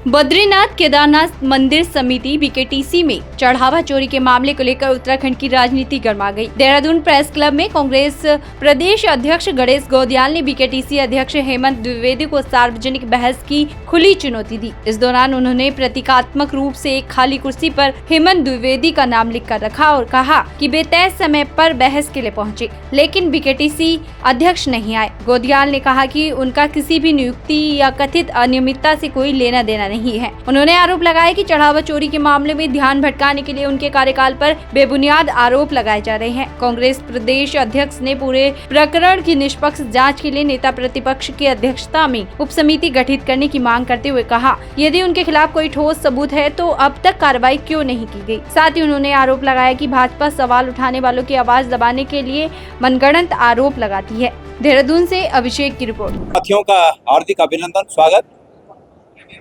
बद्रीनाथ केदारनाथ मंदिर समिति बीकेटीसी में चढ़ावा चोरी के मामले को लेकर उत्तराखंड की राजनीति गर्मा गई। देहरादून प्रेस क्लब में कांग्रेस प्रदेश अध्यक्ष गणेश गोदियाल ने बीकेटीसी अध्यक्ष हेमंत द्विवेदी को सार्वजनिक बहस की खुली चुनौती दी। इस दौरान उन्होंने प्रतीकात्मक रूप से एक खाली कुर्सी पर हेमंत द्विवेदी का नाम लिख कर रखा और कहा कि वे तय समय पर बहस के लिए पहुंचे, लेकिन बीकेटीसी अध्यक्ष नहीं आए। गोदियाल ने कहा कि उनका किसी भी नियुक्ति या कथित अनियमितता से कोई लेना देना नहीं है। उन्होंने आरोप लगाया कि चढ़ावा चोरी के मामले में ध्यान भटकाने के लिए उनके कार्यकाल पर बेबुनियाद आरोप लगाए जा रहे हैं। कांग्रेस प्रदेश अध्यक्ष ने पूरे प्रकरण की निष्पक्ष जांच के लिए नेता प्रतिपक्ष की अध्यक्षता में उप समिति गठित करने की मांग करते हुए कहा, यदि उनके खिलाफ कोई ठोस सबूत है तो अब तक कार्रवाई क्यों नहीं की गई। साथ ही उन्होंने आरोप लगाया कि भाजपा सवाल उठाने वालों की आवाज दबाने के लिए मनगढ़ंत आरोप लगाती है। देहरादून से अभिषेक की रिपोर्ट। साथियों का हार्दिक अभिनंदन, स्वागत।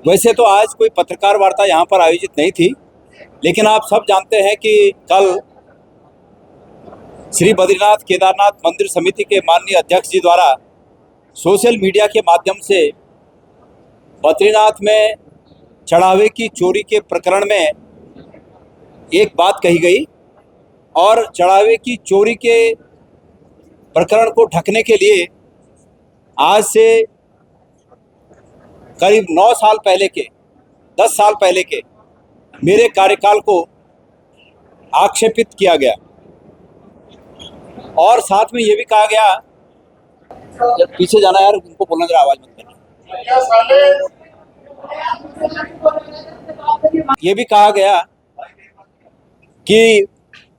वैसे तो आज कोई पत्रकार वार्ता यहाँ पर आयोजित नहीं थी, लेकिन आप सब जानते हैं कि कल श्री बद्रीनाथ केदारनाथ मंदिर समिति के माननीय अध्यक्ष जी द्वारा सोशल मीडिया के माध्यम से बद्रीनाथ में चढ़ावे की चोरी के प्रकरण में एक बात कही गई और चढ़ावे की चोरी के प्रकरण को ढकने के लिए आज से करीब 9 साल पहले के 10 साल पहले के मेरे कार्यकाल को आक्षेपित किया गया और साथ में ये भी कहा गया, जब पीछे जाना यार, उनको बोलना जरा, आवाज मत करना। ये भी कहा गया कि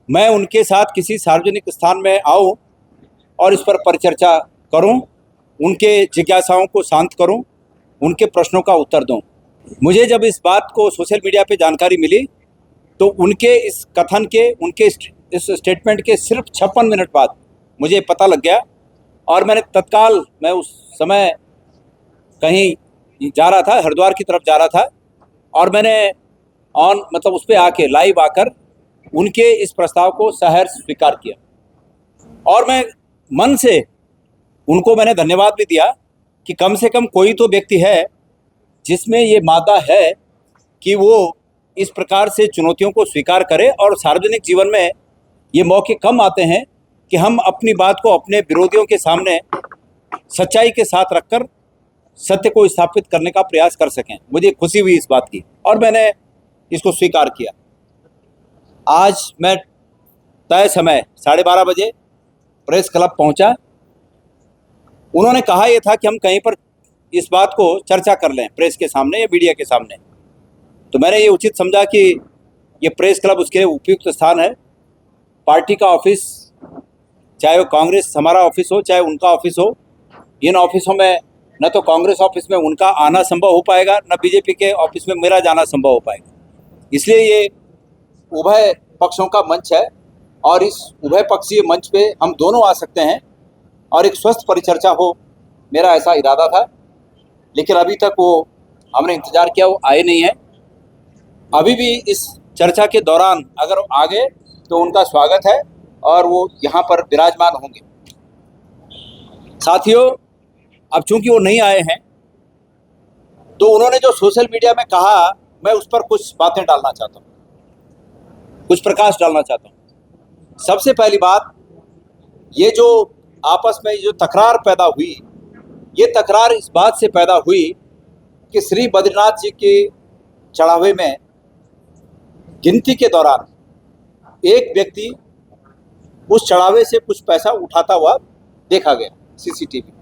मैं उनके साथ किसी सार्वजनिक स्थान में आऊं और इस पर परिचर्चा करूं, उनके जिज्ञासाओं को शांत करूं, उनके प्रश्नों का उत्तर दूं। मुझे जब इस बात को सोशल मीडिया पे जानकारी मिली तो उनके इस कथन के, उनके इस स्टेटमेंट के सिर्फ 56 मिनट बाद मुझे पता लग गया और मैंने तत्काल, मैं उस समय कहीं जा रहा था, हरिद्वार की तरफ जा रहा था, और मैंने उस पर आके लाइव आकर उनके इस प्रस्ताव को सहर्ष स्वीकार किया और मैं मन से उनको मैंने धन्यवाद भी दिया कि कम से कम कोई तो व्यक्ति है जिसमें ये मादा है कि वो इस प्रकार से चुनौतियों को स्वीकार करे। और सार्वजनिक जीवन में ये मौके कम आते हैं कि हम अपनी बात को अपने विरोधियों के सामने सच्चाई के साथ रखकर सत्य को स्थापित करने का प्रयास कर सकें। मुझे खुशी हुई इस बात की और मैंने इसको स्वीकार किया। आज मैं तय समय 12:30 बजे प्रेस क्लब पहुंचा। उन्होंने कहा यह था कि हम कहीं पर इस बात को चर्चा कर लें प्रेस के सामने या मीडिया के सामने, तो मैंने ये उचित समझा कि ये प्रेस क्लब उसके लिए उपयुक्त स्थान है। पार्टी का ऑफिस, चाहे वो कांग्रेस हमारा ऑफिस हो चाहे उनका ऑफिस हो, इन ऑफिसों में न तो कांग्रेस ऑफिस में उनका आना संभव हो पाएगा, न बीजेपी के ऑफिस में मेरा जाना संभव हो पाएगा। इसलिए ये उभय पक्षों का मंच है और इस उभय पक्षीय मंच पे हम दोनों आ सकते हैं और एक स्वस्थ परिचर्चा हो, मेरा ऐसा इरादा था। लेकिन अभी तक वो हमने इंतज़ार किया, वो आए नहीं है। अभी भी इस चर्चा के दौरान अगर आ गए तो उनका स्वागत है और वो यहाँ पर विराजमान होंगे। साथियों, अब चूंकि वो नहीं आए हैं तो उन्होंने जो सोशल मीडिया में कहा, मैं उस पर कुछ बातें डालना चाहता हूँ, कुछ प्रकाश डालना चाहता हूँ। सबसे पहली बात, ये जो आपस में जो तकरार पैदा हुई, ये तकरार इस बात से पैदा हुई कि श्री बद्रीनाथ जी के चढ़ावे में गिनती के दौरान एक व्यक्ति उस चढ़ावे से कुछ पैसा उठाता हुआ देखा गया सीसीटीवी।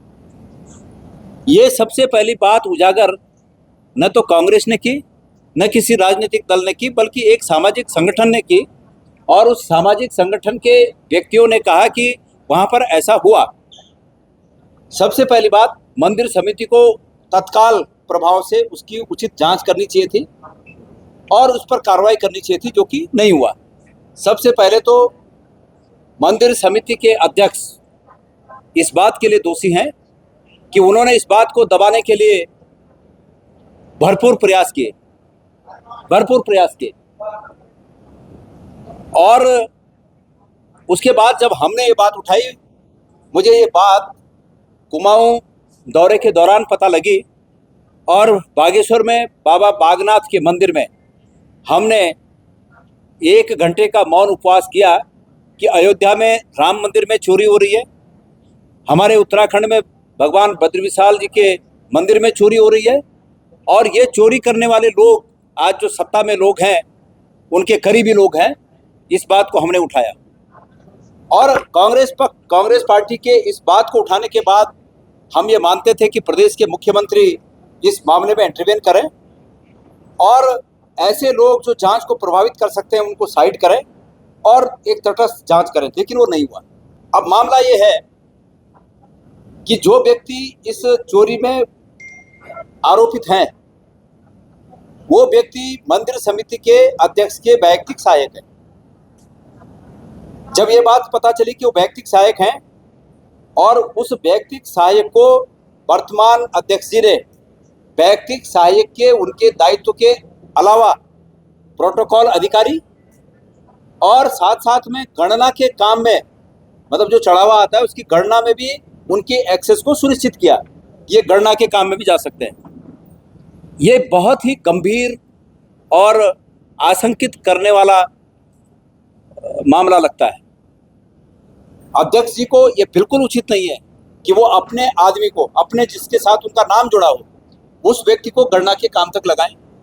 ये सबसे पहली बात उजागर न तो कांग्रेस ने की, न किसी राजनीतिक दल ने की, बल्कि एक सामाजिक संगठन ने की और उस सामाजिक संगठन के व्यक्तियों ने कहा कि वहाँ पर ऐसा हुआ। सबसे पहली बात, मंदिर समिति को तत्काल प्रभाव से उसकी उचित जांच करनी चाहिए थी और उस पर कार्रवाई करनी चाहिए थी, जो कि नहीं हुआ। सबसे पहले तो मंदिर समिति के अध्यक्ष इस बात के लिए दोषी हैं कि उन्होंने इस बात को दबाने के लिए भरपूर प्रयास किए और उसके बाद जब हमने ये बात उठाई, मुझे ये बात कुमाऊं दौरे के दौरान पता लगी और बागेश्वर में बाबा बागनाथ के मंदिर में हमने 1 घंटे का मौन उपवास किया कि अयोध्या में राम मंदिर में चोरी हो रही है, हमारे उत्तराखंड में भगवान बद्री विशाल जी के मंदिर में चोरी हो रही है, और ये चोरी करने वाले लोग आज जो सत्ता में लोग हैं, उनके करीबी लोग हैं। इस बात को हमने उठाया और कांग्रेस पार्टी के इस बात को उठाने के बाद हम ये मानते थे कि प्रदेश के मुख्यमंत्री इस मामले में इंटरवेन करें और ऐसे लोग जो जांच को प्रभावित कर सकते हैं उनको साइड करें और एक तटस्थ जांच करें, लेकिन वो नहीं हुआ। अब मामला ये है कि जो व्यक्ति इस चोरी में आरोपित हैं वो व्यक्ति मंदिर समिति के अध्यक्ष के वैयक्तिक सहायक हैं। जब ये बात पता चली कि वो वैयक्तिक सहायक हैं और उस वैयक्तिक सहायक को वर्तमान अध्यक्ष जी ने वैयक्तिक सहायक के उनके दायित्व के अलावा प्रोटोकॉल अधिकारी और साथ साथ में गणना के काम में, मतलब जो चढ़ावा आता है उसकी गणना में भी उनके एक्सेस को सुनिश्चित किया, ये गणना के काम में भी जा सकते हैं। ये बहुत ही गंभीर और आशंकित करने वाला मामला लगता है। अध्यक्ष जी को ये बिल्कुल उचित नहीं है कि वो अपने आदमी को, अपने जिसके साथ उनका नाम जुड़ा हो, उस व्यक्ति को गणना के काम तक लगाएं।